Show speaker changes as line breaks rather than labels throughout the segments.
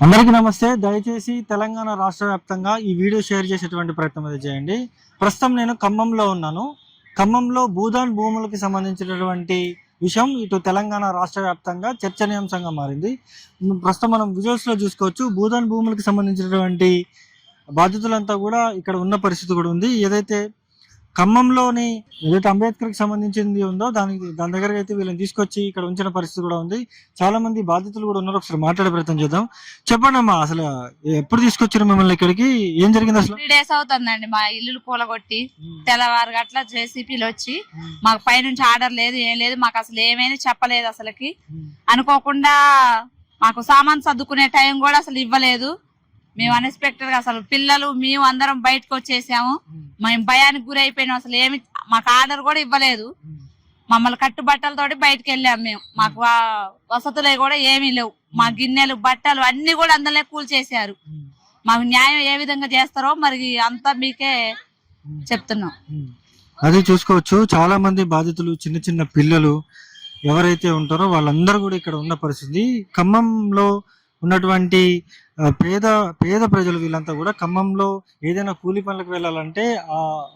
అందరికీ నమస్తే. దయచేసి తెలంగాణ రాష్ట్ర వ్యాప్తంగా ఈ వీడియో షేర్ చేసేటువంటి ప్రయత్నం అయితే చేయండి. ప్రస్తుతం నేను ఖమ్మంలో ఉన్నాను. ఖమ్మంలో భూదాన్ భూములకి సంబంధించినటువంటి విషయం ఇటు తెలంగాణ రాష్ట్ర వ్యాప్తంగా చర్చనీయాంశంగా మారింది. ప్రస్తుతం మనం విజువల్స్ లో చూసుకోవచ్చు. భూదాన్ భూములకి సంబంధించినటువంటి బాధితులంతా కూడా ఇక్కడ ఉన్న పరిస్థితి కూడా ఉంది. ఏదైతే ఖమ్మంలోని ఏదైతే అంబేద్కర్ కి సంబంధించింది ఉందో దాని దగ్గర అయితే వీళ్ళని తీసుకొచ్చి ఇక్కడ ఉంచిన పరిస్థితి కూడా ఉంది. చాలా మంది బాధితులు కూడా ఉన్నారు. ఒకసారి మాట్లాడే ప్రయత్నం చేద్దాం. చెప్పండి అమ్మా, అసలు ఎప్పుడు తీసుకొచ్చారు మిమ్మల్ని ఇక్కడికి? ఏం జరిగింది అసలు?
3 days అవుతుందండి. మా ఇల్లు కూలగొట్టి తెల్లవారు గట్ల జేసీపీలు వచ్చి మాకు పైనుంచి ఆర్డర్ లేదు, ఏం లేదు, మాకు అసలు ఏమైనా చెప్పలేదు. అసలుకి అనుకోకుండా మాకు సామాన్ సర్దుకునే టైం కూడా అసలు ఇవ్వలేదు. మేము అన్ఎక్స్పెక్టెడ్ గా అసలు పిల్లలు మేము అందరం బయటకు వచ్చేసాము. మేము భయానికి గురి అయిపోయినాం. అసలు ఏమి మాకు ఆర్డర్ కూడా ఇవ్వలేదు. మమ్మల్ని కట్టుబట్టలతోటి బయటకు వెళ్ళాము మేము. మాకు వసతులు కూడా ఏమీ లేవు. మా గిన్నెలు బట్టలు అన్ని కూడా అందులో కూల్చేశారు. మాకు న్యాయం ఏ విధంగా చేస్తారో మరి అంతా మీకే చెప్తున్నాం.
అది చూసుకోవచ్చు. చాలా మంది బాధితులు చిన్న చిన్న పిల్లలు ఎవరైతే ఉంటారో వాళ్ళందరూ కూడా ఇక్కడ ఉన్న పరిస్థితి. ఖమ్మంలో ఉన్నటువంటి పేద ప్రజలు వీళ్ళంతా కూడా ఖమ్మంలో ఏదైనా కూలి పనులకు వెళ్ళాలంటే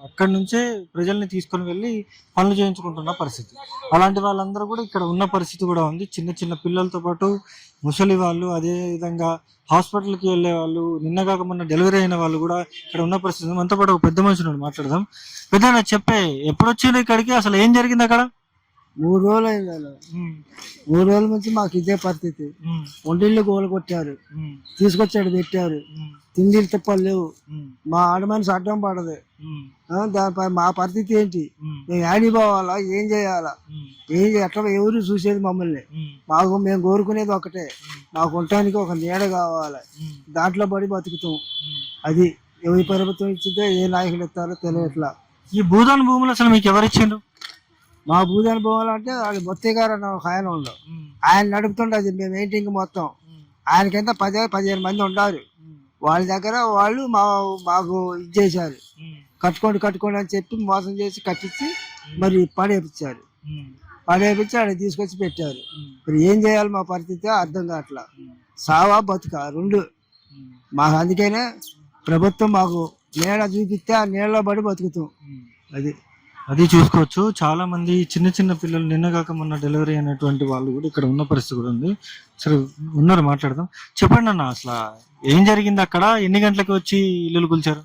అక్కడి నుంచే ప్రజల్ని తీసుకొని వెళ్ళి పనులు చేయించుకుంటున్న పరిస్థితి. అలాంటి వాళ్ళందరూ కూడా ఇక్కడ ఉన్న పరిస్థితి కూడా ఉంది. చిన్న చిన్న పిల్లలతో పాటు ముసలి వాళ్ళు, అదే విధంగా హాస్పిటల్కి వెళ్ళే వాళ్ళు, నిన్న కాక మొన్న డెలివరీ అయిన వాళ్ళు కూడా ఇక్కడ ఉన్న పరిస్థితి. మనతో పాటు ఒక పెద్ద మనిషి మాట్లాడదాం. పెద్ద చెప్పే, ఎప్పుడు వచ్చారు ఇక్కడికి? అసలు ఏం జరిగింది అక్కడ?
3 రోజులు అయింది. 3 రోజుల నుంచి మాకు ఇదే పరిస్థితి. ఒంటిళ్ళు గోలు కొట్టారు, తీసుకొచ్చాడు పెట్టారు. తిండిలు తిప్పలు లేవు. మా ఆడ మనిషి అడ్డం పడదు. దానిపై మా పరిస్థితి ఏంటి? మేము యాడి పోవాలా? ఏం చేయాలా? ఎట్లా ఎవరు చూసేది మమ్మల్ని? మేము కోరుకునేది ఒకటే, మాకు ఉండటానికి ఒక నీడ కావాలి. దాంట్లో పడి బతుకుతాం. అది ఎవరి ప్రభుత్వం ఇచ్చిందో ఏ నాయకులు ఇస్తారో తెలియట్లా.
ఈ భూదాన్ భూములు అసలు మీకు ఎవరు ఇచ్చిండ్రు?
మా భూదాన్ పోవాలంటే వాళ్ళు బొత్తి గారు అన్న ఒక ఆయన ఉండవు. ఆయన నడుపుతుండదు మేము మెయింటింగ్ మొత్తం. ఆయనకింత 10-15 మంది ఉండారు. వాళ్ళ దగ్గర వాళ్ళు మాకు ఇది చేశారు. కట్టుకోండి అని చెప్పి మోసం చేసి కట్టించి మరి పడేపించారు. పడేపించి ఆడ తీసుకొచ్చి పెట్టారు. మరి ఏం చేయాలి? మా పరిస్థితి అర్థం కావట్లా. సావా బతుక రెండు. మాకు అందుకనే ప్రభుత్వం మాకు నీడ చూపిస్తే ఆ నీళ్ళలో పడి బతుకుతాం.
అది చూసుకోవచ్చు. చాలా మంది చిన్న చిన్న పిల్లలు, నిన్న కాక మొన్న డెలివరీ అయినటువంటి వాళ్ళు కూడా ఇక్కడ ఉన్న పరిస్థితి కూడా ఉంది. సరే ఉన్నారు, మాట్లాడదాం. చెప్పండి అన్న, అసలు ఏం జరిగింది అక్కడ? ఎన్ని గంటలకి వచ్చి ఇల్లు కూల్చారు?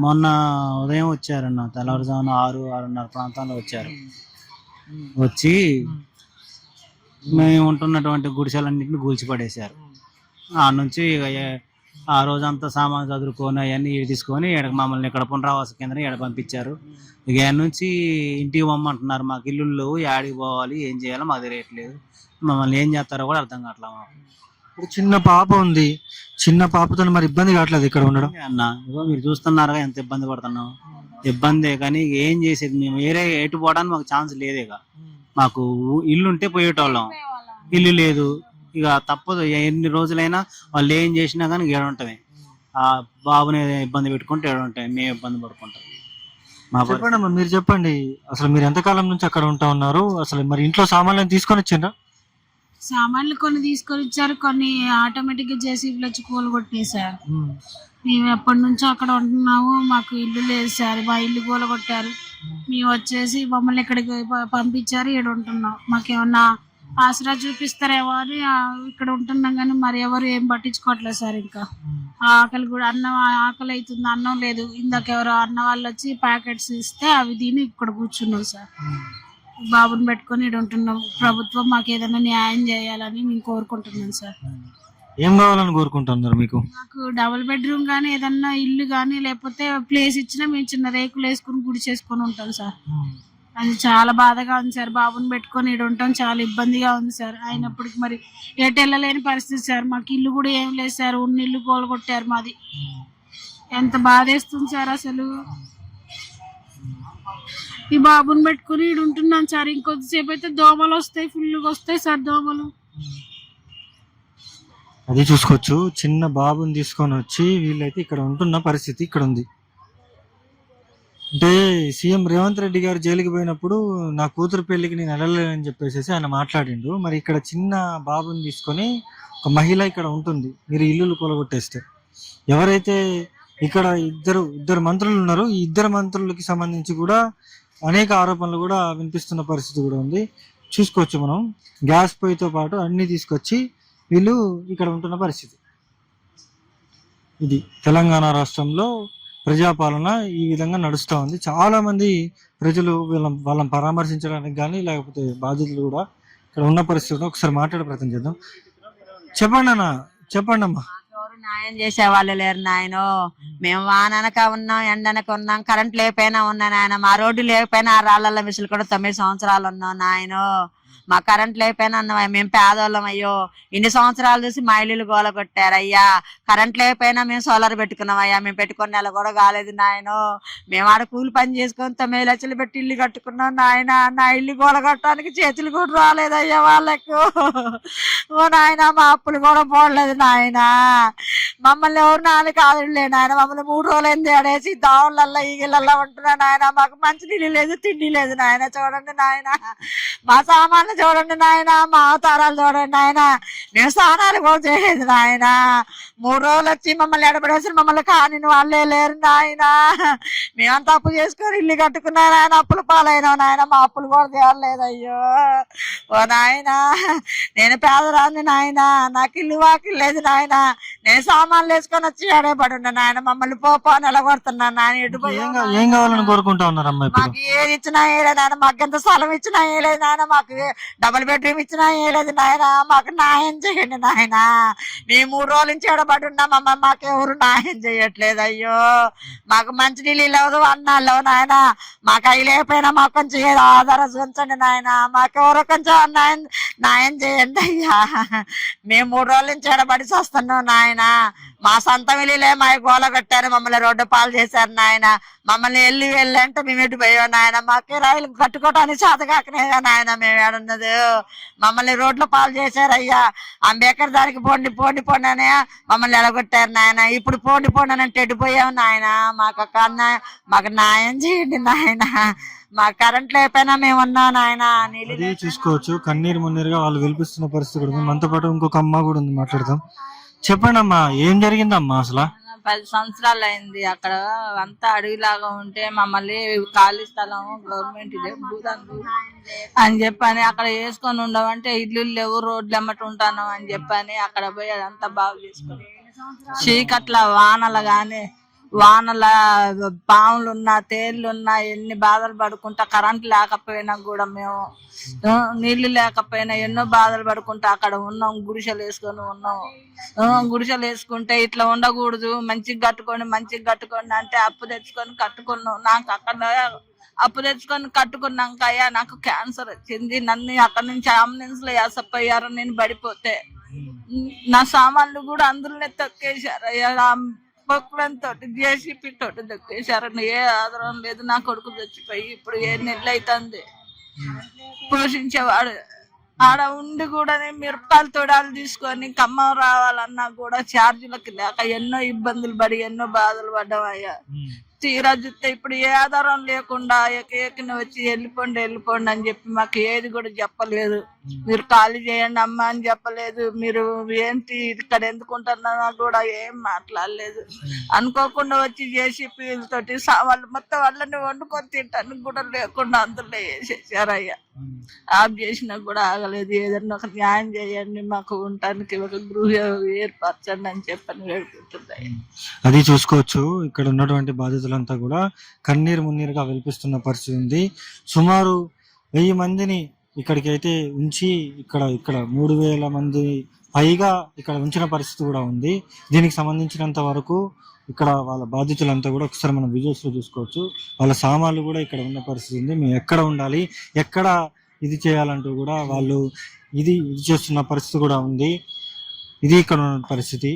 మొన్న ఉదయం వచ్చారన్న, తెల్లవారుజామున 6-6:30 ప్రాంతాల్లో వచ్చారు. వచ్చి మేము ఉంటున్నటువంటి గుడిసెలన్నింటినీ కూల్చిపడేశారు. ఆ నుంచి ఆ రోజంతా సామాన్ చదువుకొని అవన్నీ తీసుకొని మమ్మల్ని ఇక్కడ పునరావాస కేంద్రం ఇక్కడ పంపించారు. ఇక నుంచి ఇంటికి పొమ్మంటున్నారు. మాకు ఇల్లు యాడికి పోవాలి, ఏం చేయాలో మాకు తెలియట్లేదు. మమ్మల్ని ఏం చేస్తారో కూడా అర్థం కావట్లా.
ఇప్పుడు చిన్న పాప ఉంది. చిన్న పాపతో మరి ఇబ్బంది కావట్లేదు ఇక్కడ ఉండడం?
అన్న ఇగో మీరు చూస్తున్నారుగా ఎంత ఇబ్బంది పడుతున్నాం. ఇబ్బందే కానీ ఏం చేసేది? మేము ఎటు పోవడానికి మాకు ఛాన్స్ లేదేగా. మాకు ఇల్లు ఉంటే పోయేటోళ్ళం, ఇల్లు లేదు. ఇక తప్పదు. ఎన్ని రోజులైనా వాళ్ళు ఏం చేసినా కానీ ఏడుంటామే. ఆ బాబుని ఇబ్బంది పెట్టుకుంటే ఏడుంటాయి, మేము ఇబ్బంది పడుకుంటాం.
చెప్పండి అమ్మా, మీరు చెప్పండి. అసలు మీరు ఎంతకాలం నుంచి అక్కడ ఉంటా ఉన్నారు? అసలు మరి ఇంట్లో సామాన్లు తీసుకొని వచ్చిండ్రా?
సామాన్లు కొన్ని తీసుకొని ఇచ్చారు, కొన్ని ఆటోమేటిక్ గా జేసీబీలు వచ్చి కూల కొట్టేశారు. మేము ఎప్పటి నుంచో అక్కడ ఉంటున్నాము. మాకు ఇల్లు లేదు సార్. మా ఇల్లు కూల కొట్టారు. మేము వచ్చేసి మమ్మల్ని ఇక్కడికి పంపించారు. ఇక్కడ ఉంటున్నాం. మాకేమన్నా ఆసరా చూపిస్తారేమో అని ఇక్కడ ఉంటున్నాం. కానీ మరి ఎవరు ఏం పట్టించుకోవట్లేదు సార్. ఇంకా ఆకలి కూడా, ఆకలి అవుతుంది, అన్నం లేదు. ఇందాక ఎవరో అన్న వాళ్ళు వచ్చి ప్యాకెట్స్ ఇస్తే అవి తిని ఇక్కడ కూర్చున్నాం సార్. బాబుని పెట్టుకొని ఇక్కడ ఉంటున్నాం. ప్రభుత్వం మాకు ఏదైనా న్యాయం చేయాలని మేము కోరుకుంటున్నాం సార్.
ఏం కావాలని కోరుకుంటున్నారు? మీకు
మాకు డబుల్ బెడ్రూమ్ కానీ ఏదన్నా ఇల్లు కానీ, లేకపోతే ప్లేస్ ఇచ్చినా మేము చిన్న రేకులు వేసుకుని గుడి చేసుకొని ఉంటాం సార్. అది చాలా బాధగా ఉంది సార్. బాబుని పెట్టుకొని ఇక్కడ ఉంటాం చాలా ఇబ్బందిగా ఉంది సార్. అయినప్పటికి మరి ఎటు వెళ్ళలేని పరిస్థితి సార్. మాకు ఇల్లు కూడా ఏం లేదు సార్. ఉన్న ఇల్లు కోలుకొట్టారు మాది. ఎంత బాధేస్తుంది సార్ అసలు. ఈ బాబుని పెట్టుకుని ఇక్కడ ఉంటున్నాను సార్. ఇంకొద్దిసేపు అయితే దోమలు వస్తాయి, ఫుల్గా వస్తాయి సార్ దోమలు.
అది చూసుకోవచ్చు. చిన్న బాబుని తీసుకొని వచ్చి వీళ్ళైతే ఇక్కడ ఉంటున్న పరిస్థితి ఇక్కడ ఉంది. అంటే సీఎం రేవంత్ రెడ్డి గారు జైలుకి పోయినప్పుడు నా కూతురు పెళ్లికి నేను వెళ్ళలేదని చెప్పేసి ఆయన మాట్లాడిండు. మరి ఇక్కడ చిన్న బాబుని తీసుకొని ఒక మహిళ ఇక్కడ ఉంటుంది, మీరు ఇల్లులు కూలగొట్టేస్తే. ఎవరైతే ఇక్కడ ఇద్దరు మంత్రులు ఉన్నారు, ఈ ఇద్దరు మంత్రులకి సంబంధించి కూడా అనేక ఆరోపణలు కూడా వినిపిస్తున్న పరిస్థితి కూడా ఉంది. చూసుకోవచ్చు మనం, గ్యాస్ పొయ్యితో పాటు అన్ని తీసుకొచ్చి వీళ్ళు ఇక్కడ ఉంటున్న పరిస్థితి. ఇది తెలంగాణ రాష్ట్రంలో ప్రజాపాలన ఈ విధంగా నడుస్తూ ఉంది. చాలా మంది ప్రజలు వాళ్ళని పరామర్శించడానికి కానీ లేకపోతే బాధితులు కూడా ఇక్కడ ఉన్న పరిస్థితి. ఒకసారి మాట్లాడే ప్రయత్నం చేద్దాం. చెప్పండి అమ్మా.
ఎవరు న్యాయం చేసే వాళ్ళు లేరు నాయన. మేము వాననక ఉన్నాం, ఎండనక ఉన్నాం, కరెంట్ లేకపోయినా ఉన్నా నాయన. మా రోడ్డు లేకపోయినా ఆ రాళ్ళల్లో మిషన్ కూడా 9 సంవత్సరాలు ఉన్నాం నాయన. మా కరెంట్ లేకపోయినా అన్నవయ్యా, మేము పేదోళ్ళం. అయ్యో ఇన్ని సంవత్సరాలు చూసి మా ఇల్లు గోల కొట్టారయ్యా. కరెంట్ లేకపోయినా మేము సోలార్ పెట్టుకున్నామయ్యా. మేము పెట్టుకున్న నెల కూడా కాలేదు నాయన. మేము ఆడ కూలి పని చేసుకొని 9 లక్షలు పెట్టి ఇల్లు కట్టుకున్నాం నాయన. నా ఇల్లు గోల కట్టడానికి చేతులు కూడా రాలేదయ్యా వాళ్ళకు. ఓ నాయన, మా అప్పులు కూడా పోడలేదు నాయన. మమ్మల్ని ఎవరు నాన్న కాదులే నాయన. మమ్మల్ని 3 రోజులైంది ఆడేసి దావులల్లో ఈగిళ్ళల్లో ఉంటున్నా నాయన. మాకు మంచి నీళ్ళు లేదు, తిండి లేదు నాయన. చూడండి నాయన, మా సామాన్లు చూడండి నాయన, మా అవతారాలు చూడండి నాయన. మేము స్నానాలు కూడా చేయలేదు నాయన. 3 రోజులు వచ్చి మమ్మల్ని ఎడబడేసి మమ్మల్ని కాని వాళ్ళే లేరు నాయన. మేమంతా అప్పు చేసుకొని ఇల్లు కట్టుకున్నా నాయన. అప్పులు పాలైనా నాయన. మా అప్పులు కూడా తేవలేదు. అయ్యో ఓ నాయన, నేను పేదరాంది నాయన. నాకు ఇల్లు వాకిల్ లేదు నాయన. నేను సామాన్లు వేసుకొని వచ్చి ఎడబడున్నా నాయన. మమ్మల్ని పోపో నిలగొడుతున్నా నాయన. ఎటు
ఏం కావాలని కోరుకుంటా ఉన్నారమ్మా?
మాకు ఏది ఇచ్చినా ఏలేదు నాయన. మాకు ఎంత స్థలం ఇచ్చినా ఏలేదు నాయన. మాకు డబుల్ బెడ్రూమ్ ఇచ్చినా ఏలేదు నాయన. మాకు న్యాయం చేయండి నాయన. మేము 3 రోజుల నుంచి ఎడబడి ఉన్నామమ్మ. మాకెవరు న్యాయం చేయట్లేదు. అయ్యో మాకు మంచి నీళ్ళు లేవు, అన్నాళ్ళు నాయన. మాకు అవి లేకపోయినా మాకు కొంచెం ఏదో ఆధారం ఉంచండి నాయన. మాకెవరో కొంచెం న్యాయం చేయండి అయ్యా. మేము 3 రోజుల నుంచి ఎడబడి వస్తున్నాం నాయన. మా సొంత ఇల్లులే మా గోల కట్టారు, మమ్మల్ని రోడ్డు పాలు చేశారు నాయన. మమ్మల్ని వెళ్ళి అంటే మేము ఎటు పోయాం నాయన. మాకే రైలు కట్టుకోవటానికి చేతకాకనేగా నాయన మేము ఏడున్నది. మమ్మల్ని రోడ్ల పాలు చేశారు అయ్యా. అంబేద్కర్ దానికి పోండి అని మమ్మల్ని ఎలగొట్టారు నాయన. ఇప్పుడు పోండి అంటే ఎటు పోయాం నాయన. మాకు న్యాయం చేయండి నాయన. మా కరెంట్ లేకపోయినా మేము ఉన్నాం నాయన.
అది చూసుకోవచ్చు, కన్నీరు మున్నీరుగా వాళ్ళు విలిపిస్తున్న పరిస్థితి కూడా ఉంది. మనతో పాటు ఇంకొక అమ్మ కూడా ఉంది, మాట్లాడదాం. చెప్పండి అమ్మా, ఏం జరిగిందమ్మా అసలు?
10 సంవత్సరాలు అయింది. అక్కడ అంతా అడవిలాగా ఉంటే మమ్మల్ని ఖాళీ స్థలం గవర్నమెంట్ అని చెప్పని అక్కడ వేసుకొని ఉండమంటే ఇల్లు లేవు, రోడ్లు ఎమ్మటి ఉంటాను అని చెప్పని అక్కడ పోయి అదంతా బాగు చేసుకొని చీకట్ల వానల పాములున్నా తేళ్లున్నా ఎన్ని బాధలు పడుకుంటా, కరెంట్ లేకపోయినా కూడా మేము నీళ్లు లేకపోయినా ఎన్నో బాధలు పడుకుంటా అక్కడ ఉన్నాం. గుడిసెలు వేసుకొని ఉన్నాం. గుడిసెలు వేసుకుంటే ఇట్లా ఉండకూడదు, మంచిగా కట్టుకోండి అంటే అప్పు తెచ్చుకొని కట్టుకున్నాం. నాకు అక్కడ అప్పు తెచ్చుకొని కట్టుకున్నాక అయ్యా నాకు క్యాన్సర్ వచ్చింది. నన్ను అక్కడ నుంచి అంబులెన్స్ లో వేసపోయారు. నేను పడిపోతే నా సామాన్లు కూడా అందులోనే తొక్కేశారు అయ్యా. పొక్కులంతో జేసీపీ తోటి దొక్కేశారు. ఏ ఆధారం లేదు. నా కొడుకు చచ్చిపోయి ఇప్పుడు 7 నెలలు అవుతుంది. పోషించేవాడు ఆడ ఉండి కూడా మిరపకాయలు తొడాలు తీసుకొని ఖమ్మం రావాలన్నా కూడా ఛార్జీలకి లేక ఎన్నో ఇబ్బందులు పడి ఎన్నో బాధలు పడ్డాం అయ్యా. తీరా చూస్తే ఇప్పుడు ఏ ఆధారం లేకుండా ఏకన వచ్చి వెళ్ళిపోండి అని చెప్పి మాకు ఏది కూడా చెప్పలేదు. మీరు ఖాళీ చేయండి అమ్మా అని చెప్పలేదు. మీరు ఏంటి ఇక్కడ ఎందుకుంటున్నా కూడా ఏం మాట్లాడలేదు. అనుకోకుండా వచ్చి జేసీపీలతోటి వాళ్ళు మొత్తం వాళ్ళని వండుకొని తింటానికి కూడా లేకుండా అందులో వేసేసారయ్యా. ఆఫ్ చేసినా కూడా ఆగలేదు. ఏదన్నా ఒక న్యాయం చేయండి, మాకు ఉండటానికి ఒక గృహ ఏర్పరచండి అని చెప్పని వేడుకుంటున్నాయి.
అది చూసుకోవచ్చు, ఇక్కడ ఉన్నటువంటి బాధితులంతా కూడా కన్నీరు మున్నీరుగా విలిపిస్తున్న పరిస్థితి ఉంది. సుమారు 1000 మందిని ఇక్కడికి అయితే ఉంచి ఇక్కడ 3000 మంది పైగా ఇక్కడ ఉంచిన పరిస్థితి కూడా ఉంది. దీనికి సంబంధించినంత వరకు ఇక్కడ వాళ్ళ బాధితులంతా కూడా ఒకసారి మనం విజువల్స్ లో చూసుకోవచ్చు. వాళ్ళ సామాన్లు కూడా ఇక్కడ ఉన్న పరిస్థితి ఉంది. మేము ఎక్కడ ఉండాలి, ఎక్కడ ఇది చేయాలంటూ కూడా వాళ్ళు ఇది చేస్తున్న పరిస్థితి కూడా ఉంది. ఇది ఇక్కడ ఉన్న పరిస్థితి.